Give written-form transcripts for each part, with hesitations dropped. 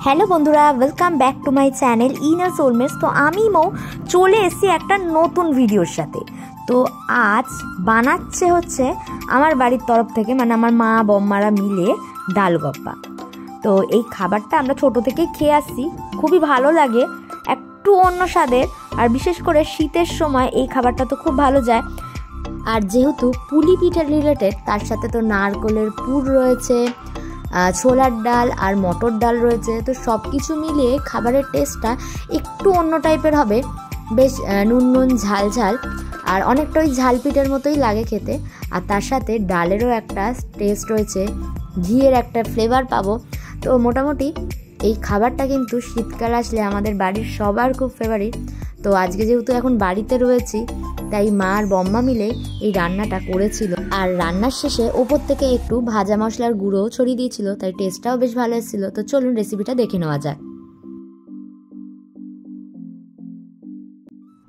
Hello বন্ধুরা, welcome back to my channel inner soulmates. তো আমি চলে এসেছি একটা নতুন ভিডিওর সাথে। তো আজ বানাচ্ছে আমার বাড়ির তরফ থেকে, মানে আমার মা বম্মারা মিলে ডালগপ্পা। তো এই খাবারটা আমরা ছোট থেকেই খেয়ে আসছি, খুবই ভালো লাগে, একটু অন্য স্বাদের। আর বিশেষ করে শীতের সময় এই খাবারটা তো খুব ভালো যায়। আর যেহেতু পুলি পিঠা রিলেটেড, তার সাথে তো নারকেলের পুর রয়েছে, ছোলার ডাল আর মটর ডাল রয়েছে। তো সব কিছু মিলিয়ে খাবারের টেস্টটা একটু অন্য টাইপের হবে, বেশ নুন নুন ঝাল ঝাল, আর অনেকটা ওই ঝাল পিঠার মতোই লাগে খেতে। আর তার সাথে ডালেরও একটা টেস্ট রয়েছে, ঘিয়ের একটা ফ্লেভার পাবো। তো মোটামুটি এই খাবারটা কিন্তু শীতকাল আসলে আমাদের বাড়ির সবার খুব ফেভারিট। তো আজকে যেহেতু এখন বাড়িতে রয়েছি, তাই মা আর বম্মা মিলে এই রান্নাটা করেছিল। আর রান্নার শেষে ওপর থেকে একটু ভাজা মশলার গুঁড়োও ছড়িয়ে দিয়েছিল, তাই টেস্টটাও বেশ ভালো এসেছিল। তো চলুন রেসিপিটা দেখে নেওয়া যাক।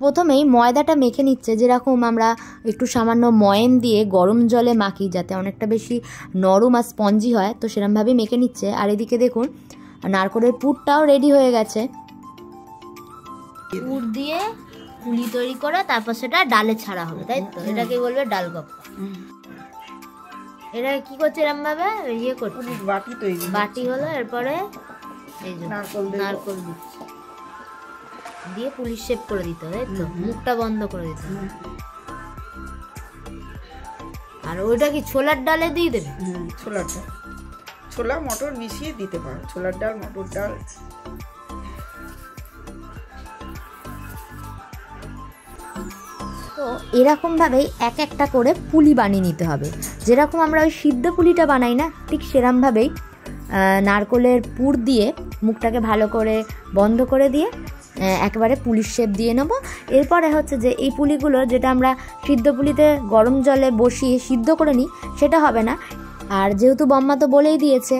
প্রথমেই ময়দাটা মেখে নিচ্ছে, যেরকম আমরা একটু সামান্য ময়াম দিয়ে গরম জলে মাখি যাতে অনেকটা বেশি নরম আর স্পঞ্জি হয়, তো সেরকমভাবেই মেখে নিচ্ছে। আর এদিকে দেখুন নারকেলের পুরটাও রেডি হয়ে গেছে। পুর দিয়ে পুলি তৈরি করে তারপর সেটা ডালে ছাড়া হবে, তাই তো? এটাকে বলবে ডালগপ্পা। এটা কি করছে এরকম ভাবে ইয়ে করছে, বাটি তৈরি, বাটি হলো, এরপরে এই যে নারকেল দিচ্ছে, দিয়ে পুলিশ শেপ করে দিতে হবে, তাই তো? মুখটা বন্ধ করে দিতে হবে। আর ওইটা কি ছোলার ডালে দিয়ে দেবে? ছোলার ডাল, ছোলা মটর মিশিয়ে দিতে পারো, ছোলার ডাল মটর ডাল। তো এরকমভাবেই এক একটা করে পুলি বানিয়ে নিতে হবে। যেরকম আমরা ওই সিদ্ধ পুলিটা বানাই না, ঠিক সেরকমভাবেই নারকেলের পুর দিয়ে মুখটাকে ভালো করে বন্ধ করে দিয়ে একেবারে পুলির শেপ দিয়ে নেবো। এরপরে যে এই পুলিগুলো যেটা আমরা সিদ্ধ পুলিতে গরম জলে বসিয়ে সিদ্ধ করে নিই, সেটা হবে না। আর যেহেতু বম্মা তো বলেই দিয়েছে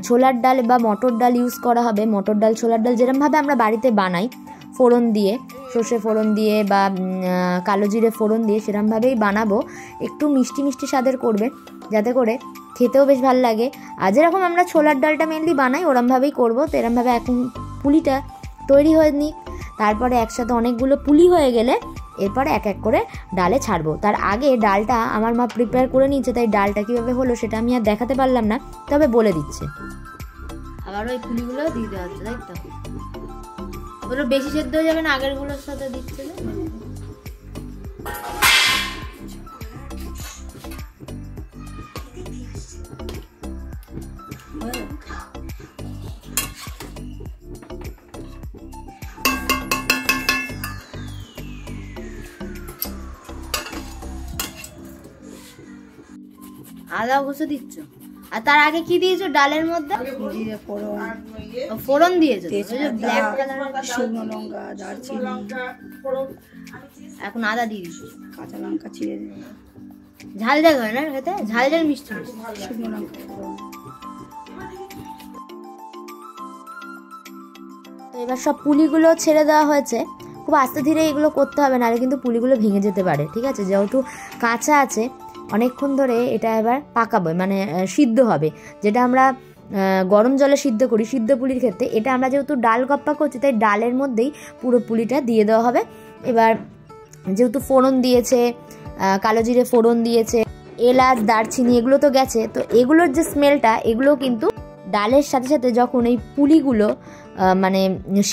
ছোলার ডাল বা মটর ডাল ইউজ করা হবে। মটর ডাল ছোলার ডাল যেরকমভাবে আমরা বাড়িতে বানাই, ফোড়ন দিয়ে, সর্ষে ফোড়ন দিয়ে বা কালো জিরে ফোড়ন দিয়ে, সেরকমভাবেই বানাবো। একটু মিষ্টি মিষ্টি স্বাদের করবে, যাতে করে খেতেও বেশ ভালো লাগে। আর যেরকম আমরা ছোলার ডালটা মেনলি বানাই, ওরমভাবেই করবো। তো এরমভাবে এখন পুলিটা তৈরি হয়ে নিই। তারপরে একসাথে অনেকগুলো পুলি হয়ে গেলে এরপরে এক এক করে ডালে ছাড়বো। তার আগে ডালটা আমার মা প্রিপেয়ার করে নিচ্ছে, তাই ডালটা কীভাবে হলো সেটা আমি আর দেখাতে পারলাম না, তবে বলে দিচ্ছে। আবার ওই পুলিগুলো দিয়ে দেওয়া হচ্ছে, তাই তো? ওগুলো বেশি সেদ্ধ হয়ে যাবে না আগেরগুলোর সাথে দিচ্ছে। আদা ঘষে দিচ্ছ, আর তার আগে কি দিয়েছো ডালের মধ্যে? ফোড়ন দিয়েছো, ব্ল্যাক কালার, শুকনো লঙ্কা, দারচিনি, এখন আদা দিয়ে দিচ্ছ, কাঁচা লঙ্কা চিড়ে দিলাম। ঝাল ঝাল হয় না খেতে? ঝাল ঝাল মিষ্টি, শুকনো লঙ্কা। তো এবার সব পুলিগুলো ছেড়ে দেওয়া হয়েছে। খুব আস্তে ধীরে এগুলো করতে হবে, নাহলে কিন্তু পুলিগুলো ভেঙে যেতে পারে, ঠিক আছে? যেহেতু কাঁচা আছে, অনেকক্ষণ ধরে এটা এবার পাকাবো, মানে সিদ্ধ হবে। যেটা আমরা গরম জলে সিদ্ধ করি সিদ্ধ পুলির ক্ষেত্রে, এটা আমরা যেহেতু ডাল গপ্পা করছি, তাই ডালের মধ্যেই পুরো পুলিটা দিয়ে দেওয়া হবে। এবার যেহেতু ফোড়ন দিয়েছে, কালো জিরে ফোড়ন দিয়েছে, এলাচ দারচিনি এগুলো তো গেছে, তো এগুলোর যে স্মেলটা, এগুলো কিন্তু ডালের সাথে সাথে যখন এই পুলিগুলো মানে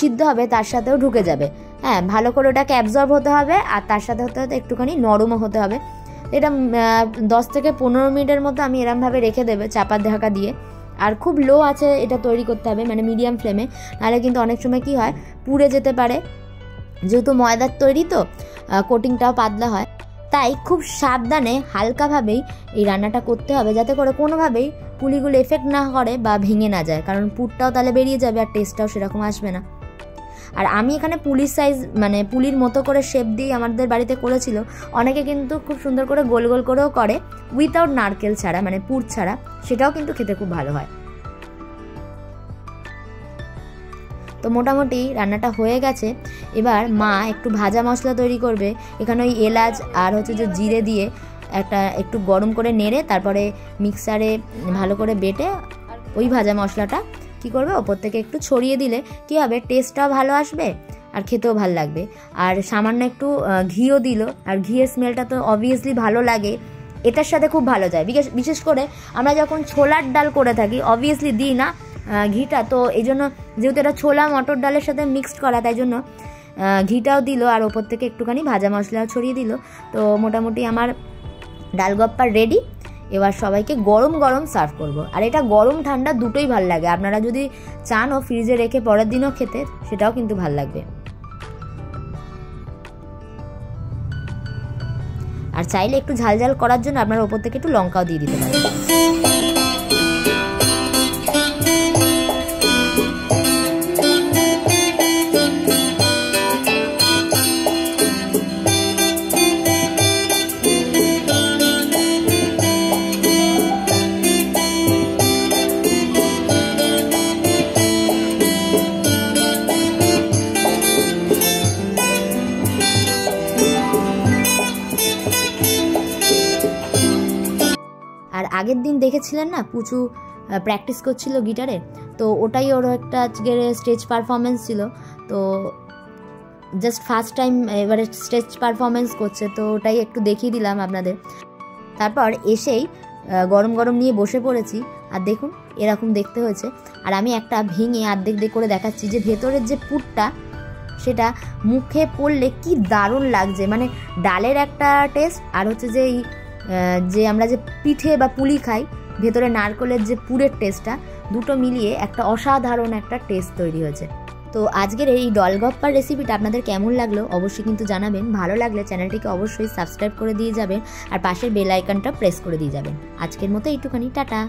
সিদ্ধ হবে তার সাথেও ঢুকে যাবে। হ্যাঁ, ভালো করে ওটাকে অ্যাবজর্ব হতে হবে, আর তার সাথে হতে হতে একটুখানি নরমও হতে হবে। এটা 10 থেকে 15 মিনিটের মতো আমি এরমভাবে রেখে দেবে চাপা ঢাকা দিয়ে। আর খুব লো আছে এটা তৈরি করতে হবে, মানে মিডিয়াম ফ্লেমে, নাহলে কিন্তু অনেক সময় কি হয়, পুড়ে যেতে পারে। যেহেতু ময়দার তৈরি, তো কোটিংটাও পাতলা হয়, তাই খুব সাবধানে হালকাভাবেই এই রান্নাটা করতে হবে, যাতে করে কোনোভাবেই পুলিগুলো এফেক্ট না করে বা ভেঙে না যায়, কারণ পুরটাও তাহলে বেরিয়ে যাবে আর টেস্টটাও সেরকম আসবে না। আর আমি এখানে পুলির সাইজ, মানে পুলির মতো করে শেপ দিয়ে আমাদের বাড়িতে করেছিল। অনেকে কিন্তু খুব সুন্দর করে গোল গোল করেও করে, উইথাউট নারকেল ছাড়া, মানে পুর ছাড়া, সেটাও কিন্তু খেতে খুব ভালো হয়। তো মোটামুটি রান্নাটা হয়ে গেছে। এবার মা একটু ভাজা মশলা তৈরি করবে। এখানে ওই এলাচ আর যে জিরে দিয়ে একটু গরম করে নেড়ে তারপরে মিক্সারে ভালো করে বেটে ওই ভাজা মশলাটা কি করবে, ওপর থেকে একটু ছড়িয়ে দিলে কি হবে, টেস্টটাও ভালো আসবে আর খেতেও ভালো লাগবে। আর সামান্য একটু ঘিও দিল, আর ঘিয়ের স্মেলটা তো অবভিয়াসলি ভালো লাগে, এটার সাথে খুব ভালো যায়। বিশেষ করে আমরা যখন ছোলার ডাল করে থাকি অবভিয়াসলি দিই না ঘিটা, তো এই জন্য যেহেতু এটা ছোলা মটর ডালের সাথে মিক্সড করা, তাই জন্য ঘিটাও দিল আর ওপর থেকে একটুখানি ভাজা মশলাও ছড়িয়ে দিল। তো মোটামুটি আমার ডালগপ্পা রেডি। এবার সবাইকে গরম গরম সার্ভ করব। আর এটা গরম ঠান্ডা দুটোই ভাল লাগে, আপনারা যদি চানও ফ্রিজে রেখে পরের দিনও খেতে, সেটাও কিন্তু ভাল লাগবে। আর চাইলে একটু ঝাল ঝাল করার জন্য আপনারা ওপর থেকে একটু লঙ্কাও দিয়ে দিতে পারেন। আর আগের দিন দেখেছিলেন না পুচু প্র্যাকটিস করছিল গিটারে, তো ওটাই ওর একটা আজকের স্টেজ পারফরমেন্স ছিল। তো জাস্ট ফার্স্ট টাইম এবারে স্টেজ পারফরমেন্স করছে, তো ওটাই একটু দেখিয়ে দিলাম আপনাদের। তারপর এসেই গরম গরম নিয়ে বসে পড়েছি, আর দেখুন এরকম দেখতে হয়েছে। আর আমি একটা ভেঙে অর্ধেক করে দেখাচ্ছি যে ভেতরের যে পুরটা সেটা মুখে পড়লে কি দারুণ লাগছে, মানে ডালের একটা টেস্ট আর হচ্ছে যে আমরা যে পিঠে বা পুলি খাই ভেতরে নারকেলের যে পুরের টেস্টটা, দুটো মিলিয়ে একটা অসাধারণ একটা টেস্ট তৈরি হয়েছে। তো আজকের এই ডালগপ্পার রেসিপিটা আপনাদের কেমন লাগলো অবশ্যই কিন্তু জানাবেন। ভালো লাগলে চ্যানেলটিকে অবশ্যই সাবস্ক্রাইব করে দিয়ে যাবেন আর পাশের বেল আইকনটা প্রেস করে দিয়ে যাবেন। আজকের মতো এইটুখানি, টাটা।